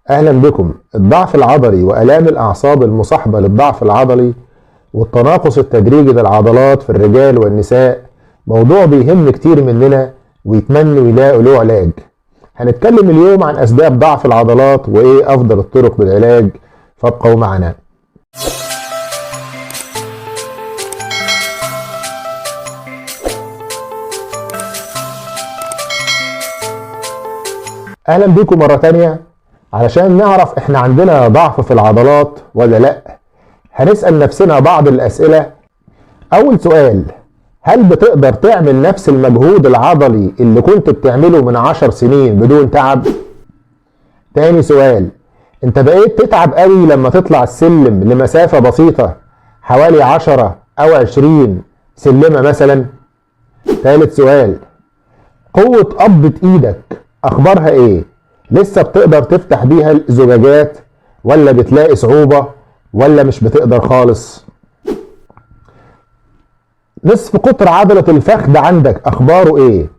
أهلا بكم. الضعف العضلي وآلام الأعصاب المصاحبة للضعف العضلي والتناقص التدريجي للعضلات في الرجال والنساء موضوع بيهم كتير مننا ويتمنوا يلاقوا له علاج. هنتكلم اليوم عن أسباب ضعف العضلات وإيه أفضل الطرق للعلاج، فابقوا معنا. أهلا بكم مرة تانية. علشان نعرف احنا عندنا ضعف في العضلات ولا لا، هنسأل نفسنا بعض الأسئلة. أول سؤال: هل بتقدر تعمل نفس المجهود العضلي اللي كنت بتعمله من 10 سنين بدون تعب؟ تاني سؤال: انت بقيت تتعب قوي لما تطلع السلم لمسافة بسيطة حوالي 10 أو 20 سلمة مثلا؟ تالت سؤال: قوة قبضة ايدك اخبارها ايه؟ لسه بتقدر تفتح بيها الزجاجات ولا بتلاقي صعوبة ولا مش بتقدر خالص؟ نصف قطر عضلة الفخذ عندك اخباره ايه؟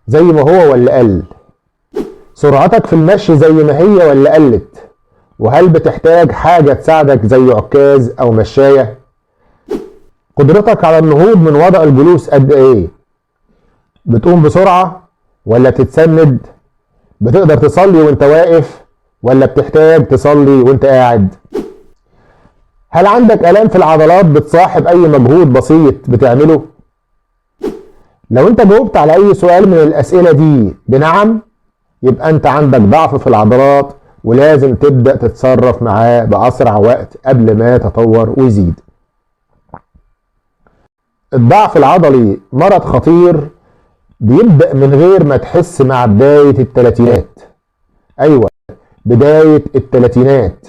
زي ما هو ولا قل؟ سرعتك في المشي زي ما هي ولا قلت؟ وهل بتحتاج حاجة تساعدك زي عكاز او مشاية؟ قدرتك على النهوض من وضع الجلوس قد ايه؟ بتقوم بسرعة ولا بتتسند؟ بتقدر تصلي وانت واقف ولا بتحتاج تصلي وانت قاعد؟ هل عندك آلام في العضلات بتصاحب اي مجهود بسيط بتعمله؟ لو انت جاوبت على اي سؤال من الاسئلة دي بنعم، يبقى انت عندك ضعف في العضلات ولازم تبدأ تتصرف معاه بأسرع وقت قبل ما يتطور ويزيد. الضعف العضلي مرض خطير بيبدأ من غير ما تحس مع بداية الثلاثينات. أيوة، بداية الثلاثينات،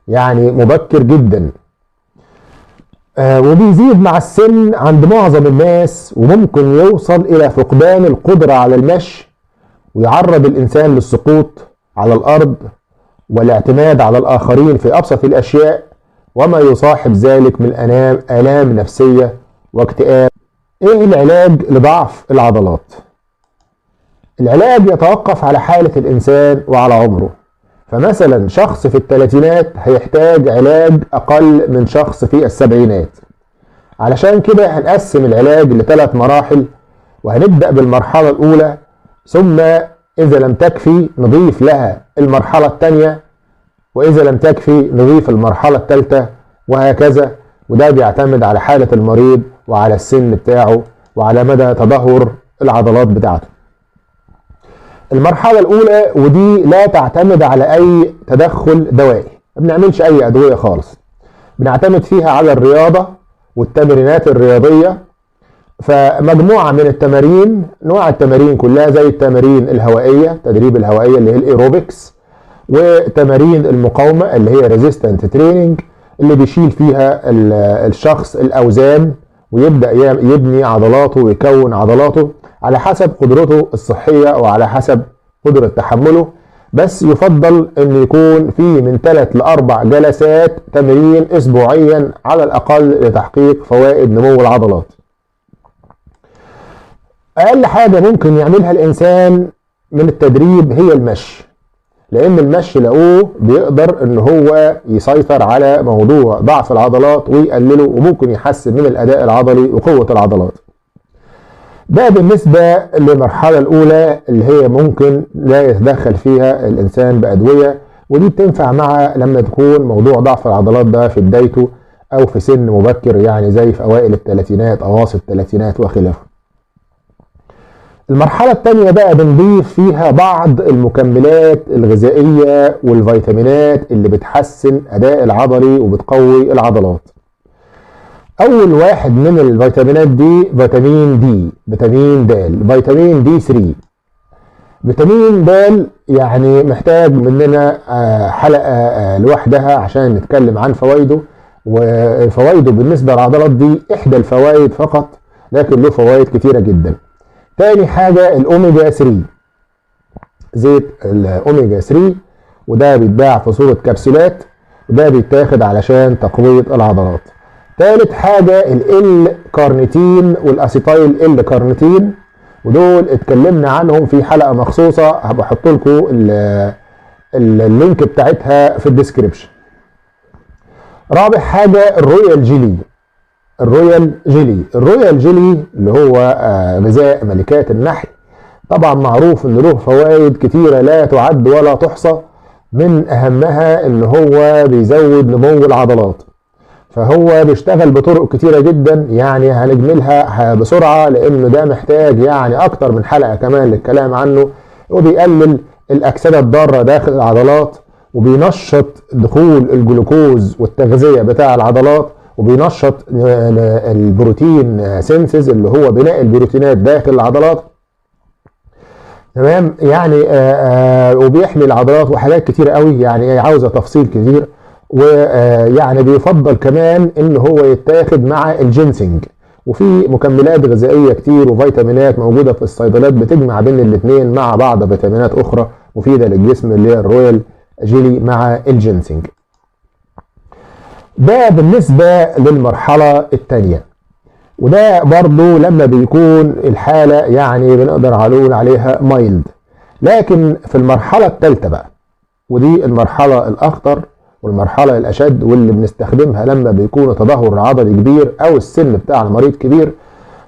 يعني مبكر جدا. وبيزيد مع السن عند معظم الناس، وممكن يوصل إلى فقدان القدرة على المشي ويعرض الإنسان للسقوط على الأرض والاعتماد على الآخرين في أبسط الأشياء، وما يصاحب ذلك من آلام نفسية واكتئاب. ايه العلاج لضعف العضلات؟ العلاج يتوقف على حالة الانسان وعلى عمره. فمثلا شخص في الثلاثينات هيحتاج علاج اقل من شخص في السبعينات. علشان كده هنقسم العلاج لثلاث مراحل، وهنبدأ بالمرحلة الاولى، ثم اذا لم تكفي نضيف لها المرحلة الثانية، واذا لم تكفي نضيف المرحلة الثالثة، وهكذا. وده بيعتمد على حالة المريض وعلى السن بتاعه وعلى مدى تدهور العضلات بتاعته. المرحلة الأولى ودي لا تعتمد على أي تدخل دوائي، ما بنعملش أي أدوية خالص، بنعتمد فيها على الرياضة والتمرينات الرياضية. فمجموعة من التمارين، نوع التمارين كلها زي التمارين الهوائية، تدريب الهوائية اللي هي الإيروبكس، وتمارين المقاومة اللي هي ريزيستنت تريننج اللي بيشيل فيها الشخص الأوزان ويبدأ يبني عضلاته ويكون عضلاته على حسب قدرته الصحية وعلى حسب قدرة تحمله. بس يفضل أن يكون في من 3 ل 4 جلسات تمرين أسبوعيا على الأقل لتحقيق فوائد نمو العضلات. أقل حاجة ممكن يعملها الإنسان من التدريب هي المشي، لأن المشي لقوه بيقدر ان هو يسيطر على موضوع ضعف العضلات ويقلله، وممكن يحسن من الأداء العضلي وقوة العضلات. ده بالنسبة للمرحلة الأولى اللي هي ممكن لا يتدخل فيها الإنسان بأدوية، ودي بتنفع مع لما تكون موضوع ضعف العضلات ده في بدايته أو في سن مبكر، يعني زي في أوائل الثلاثينات أواسط الثلاثينات وخلافه. المرحلة الثانية بقى بنضيف فيها بعض المكملات الغذائية والفيتامينات اللي بتحسن أداء العضلي وبتقوي العضلات. أول واحد من الفيتامينات دي فيتامين دي، فيتامين د، فيتامين دي 3. فيتامين د يعني محتاج مننا حلقة لوحدها عشان نتكلم عن فوائده، وفوائده بالنسبة للعضلات دي إحدى الفوائد فقط، لكن له فوائد كتيرة جدا. تاني حاجة الأوميجا 3، زيت الأوميجا 3، وده بيتباع في صورة كبسولات، وده بيتاخد علشان تقوية العضلات. تالت حاجة الكارنيتين والأسيتايل كارنيتين، ودول اتكلمنا عنهم في حلقة مخصوصة، هبحط لكم اللينك بتاعتها في الديسكريبشن. رابع حاجة الرويال جيلي. الرويال جيلي اللي هو غذاء ملكات النحل، طبعا معروف ان له فوائد كتيرة لا تعد ولا تحصى، من اهمها ان هو بيزود نمو العضلات. فهو بيشتغل بطرق كتيرة جدا، يعني هنجملها بسرعة لان ده محتاج يعني اكتر من حلقة كمان للكلام عنه. وبيقلل الاكسدة الضارة داخل العضلات، وبينشط دخول الجلوكوز والتغذية بتاع العضلات، وبينشط البروتين سينسز اللي هو بناء البروتينات داخل العضلات. تمام، يعني وبيحمي العضلات وحاجات كتير قوي، يعني عاوزه تفصيل كتير. ويعني بيفضل كمان ان هو يتاخد مع الجينسينج، وفي مكملات غذائيه كتير وفيتامينات موجوده في الصيدليات بتجمع بين الاثنين مع بعض فيتامينات اخرى مفيده للجسم اللي هي الرويال جيلي مع الجينسينج. ده بالنسبه للمرحله الثانيه، وده برضو لما بيكون الحالة يعني بنقدر نقول عليها مايلد. لكن في المرحلة الثالثة بقى، ودي المرحلة الأخطر والمرحلة الأشد، واللي بنستخدمها لما بيكون تدهور عضلي كبير أو السن بتاع المريض كبير،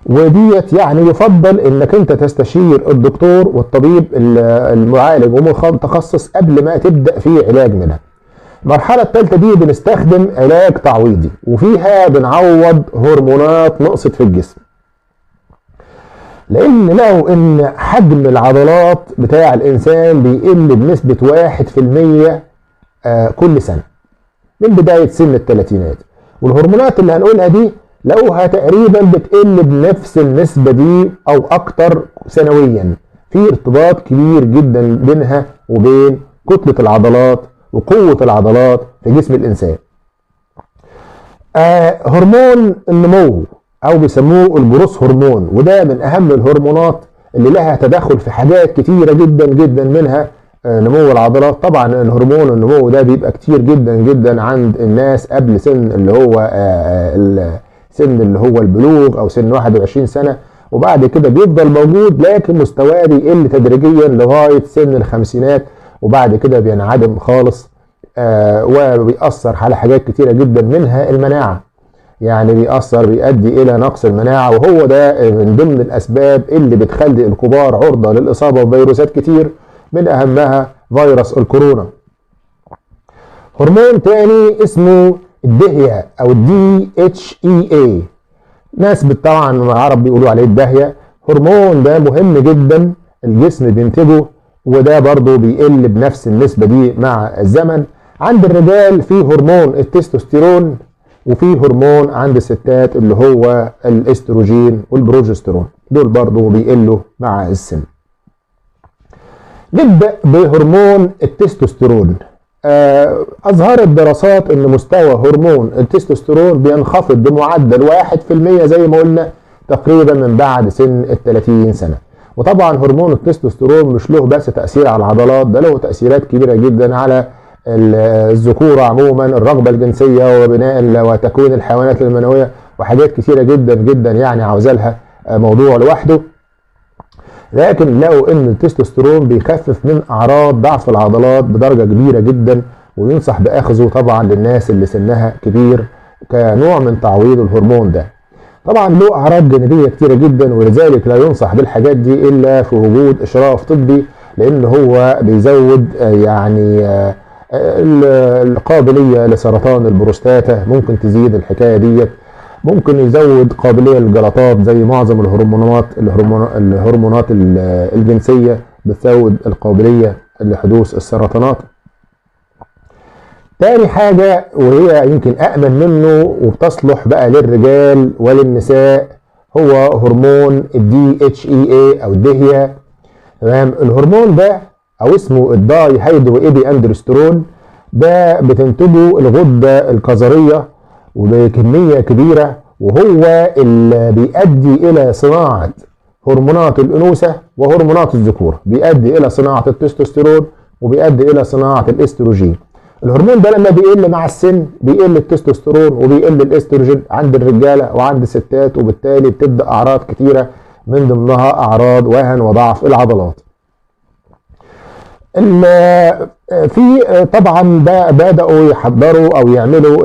وديت يعني يفضل إنك أنت تستشير الدكتور والطبيب المعالج ومتخصص قبل ما تبدأ في علاج منها. المرحلة الثالثة دي بنستخدم علاج تعويضي، وفيها بنعوض هرمونات نقصت في الجسم. لأن لو إن حجم العضلات بتاع الإنسان بيقل بنسبة 1% كل سنة من بداية سن الثلاثينات، والهرمونات اللي هنقولها دي لقوها تقريبا بتقل بنفس النسبة دي أو أكتر سنويا. في ارتباط كبير جدا بينها وبين كتلة العضلات وقوة العضلات في جسم الإنسان. هرمون النمو أو بيسموه الجروث هرمون، وده من أهم الهرمونات اللي لها تدخل في حاجات كتيرة جدا جدا، منها نمو العضلات. طبعا الهرمون النمو ده بيبقى كتير جدا جدا عند الناس قبل سن اللي هو سن اللي هو البلوغ أو سن 21 سنة، وبعد كده بيفضل موجود لكن مستواه بيقل تدريجيا لغاية سن الخمسينات، وبعد كده بينعدم خالص. وبيأثر على حاجات كتيرة جدا منها المناعة، يعني بيؤدي إلى نقص المناعة، وهو ده من ضمن الأسباب اللي بتخلي الكبار عرضة للإصابة بفيروسات كتير، من أهمها فيروس الكورونا. هرمون تاني اسمه الدهية أو DHEA، ناس طبعا العرب بيقولوا عليه الدهية. هرمون ده مهم جدا الجسم بينتجه، وده برضو بيقل بنفس النسبة دي مع الزمن. عند الرجال في هرمون التستوستيرون، وفي هرمون عند الستات اللي هو الاستروجين والبروجسترون، دول برضو بيقلوا مع السن. نبدأ بهرمون التستوستيرون. أظهرت دراسات أن مستوى هرمون التستوستيرون بينخفض بمعدل 1% زي ما قلنا تقريبا من بعد سن 30 سنة. وطبعا هرمون التستوستيرون مش له بس تأثير على العضلات، ده له تأثيرات كبيرة جدا على الذكورة عموما، الرغبة الجنسية وبناء وتكوين الحيوانات المنوية، وحاجات كثيرة جدا جدا يعني عاوزة لها موضوع لوحده. لكن لقوا ان التستوستيرون بيخفف من اعراض ضعف العضلات بدرجة كبيرة جدا، وينصح باخذه طبعا للناس اللي سنها كبير كنوع من تعويض الهرمون ده. طبعا له اعراض جانبية كتيرة جدا، ولذلك لا ينصح بالحاجات دي الا في وجود اشراف طبي، لان هو بيزود يعني القابلية لسرطان البروستاتا، ممكن تزيد الحكاية ديت، ممكن يزود قابلية للجلطات زي معظم الهرمونات الجنسية بتزود القابلية لحدوث السرطانات. تاني حاجة وهي يمكن أأمن منه وبتصلح بقى للرجال وللنساء هو هرمون DHEA أو الدهية. تمام، الهرمون ده أو اسمه الداي هيدرو إيبي أندروستيرون، ده بتنتجه الغدة الكظرية وبكمية كبيرة، وهو اللي بيؤدي إلى صناعة هرمونات الأنوثة وهرمونات الذكورة، بيؤدي إلى صناعة التستوستيرون وبيؤدي إلى صناعة الاستروجين. الهرمون ده لما بيقل مع السن بيقل التستوستيرون وبيقل الاستروجين عند الرجالة وعند الستات، وبالتالي بتبدأ أعراض كتيرة من ضمنها أعراض وهن وضعف العضلات. في طبعا بدأوا يحضروا او يعملوا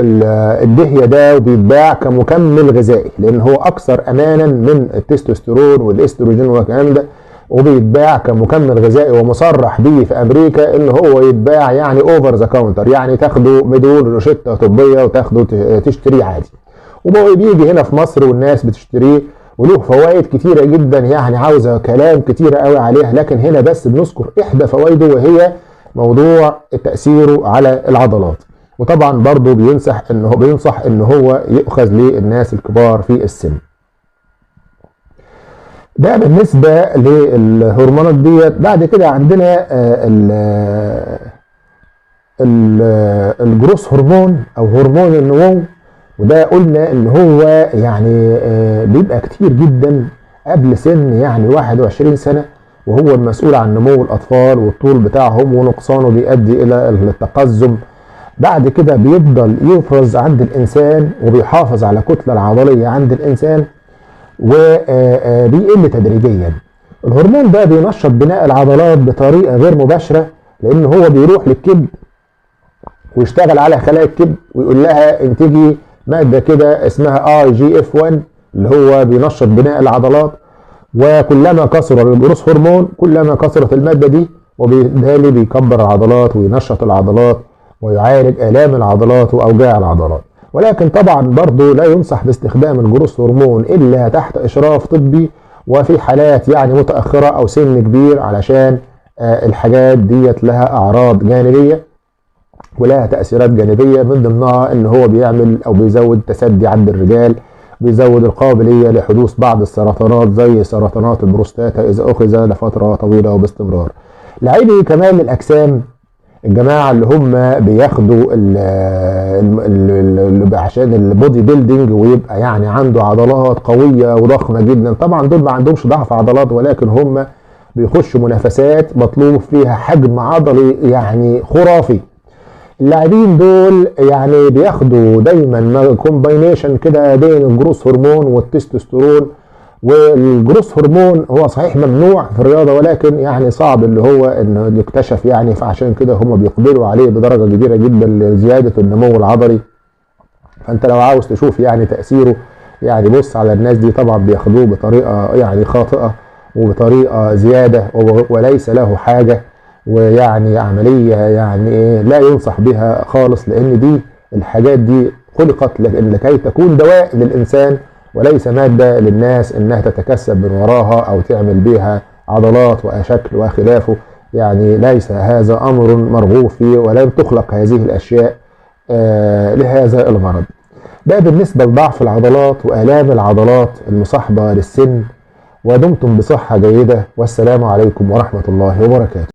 الدهية ده، وبيتباع كمكمل غذائي لان هو اكثر امانا من التستوستيرون والاستروجين والكلام ده، وبيتباع كمكمل غذائي ومصرح به في امريكا ان هو يتباع يعني اوفر ذا كاونتر، يعني تاخده بدون روشته طبيه وتاخده تشتريه عادي. وبيجي هنا في مصر والناس بتشتريه، وله فوائد كتيره جدا يعني عاوزه كلام كتيره قوي عليها، لكن هنا بس بنذكر احدى فوائده وهي موضوع تاثيره على العضلات. وطبعا برضه بينصح ان هو يؤخذ للناس الكبار في السن. ده بالنسبه للهرمونات ديت. بعد كده عندنا الجروس هرمون او هرمون النمو، وده قلنا ان هو يعني بيبقى كتير جدا قبل سن يعني 21 سنه، وهو المسؤول عن نمو الاطفال والطول بتاعهم، ونقصانه بيؤدي الى التقزم. بعد كده بيفضل يفرز عند الانسان وبيحافظ على الكتله العضليه عند الانسان، وبيقل تدريجيا. الهرمون ده بينشط بناء العضلات بطريقه غير مباشره، لان هو بيروح للكبد ويشتغل على خلايا الكبد ويقول لها انتجي ماده كده اسمها IGF-1 اللي هو بينشط بناء العضلات. وكلما كثر الجروس هرمون كلما كثرت الماده دي، وبالتالي بيكبر العضلات وينشط العضلات ويعالج آلام العضلات واوجاع العضلات. ولكن طبعا برضه لا ينصح باستخدام الجروس هرمون الا تحت اشراف طبي وفي حالات يعني متاخره او سن كبير، علشان الحاجات ديت لها اعراض جانبيه ولها تاثيرات جانبيه، من ضمنها ان هو بيعمل او بيزود تسدي عند الرجال، بيزود القابليه لحدوث بعض السرطانات زي سرطانات البروستاتا اذا اخذ لفتره طويله وباستمرار. لاعبي كمال الاجسام، الجماعه اللي هم بياخدوا عشان البودي بيلدينج ويبقى يعني عنده عضلات قويه وضخمه جدا، طبعا دول ما عندهمش ضعف عضلات، ولكن هم بيخشوا منافسات مطلوب فيها حجم عضلي يعني خرافي. اللاعبين دول يعني بياخدوا دايما كومباينيشن كده بين الجروس هرمون والتستوستيرون. والجروس هرمون هو صحيح ممنوع في الرياضه، ولكن يعني صعب اللي هو انه يكتشف يعني، فعشان كده هم بيقبلوا عليه بدرجه كبيره جدا لزياده النمو العضلي. فانت لو عاوز تشوف يعني تاثيره، يعني بص على الناس دي طبعا بياخدوه بطريقه يعني خاطئه وبطريقه زياده وليس له حاجه، ويعني عمليه يعني لا ينصح بها خالص، لان دي الحاجات دي خلقت لكي تكون دواء للانسان وليس ماده للناس انها تتكسب من وراها او تعمل بها عضلات وشكل وخلافه. يعني ليس هذا امر مرغوب فيه، ولم تخلق هذه الاشياء لهذا الغرض. ده بالنسبه لضعف العضلات والام العضلات المصاحبه للسن. ودمتم بصحه جيده، والسلام عليكم ورحمه الله وبركاته.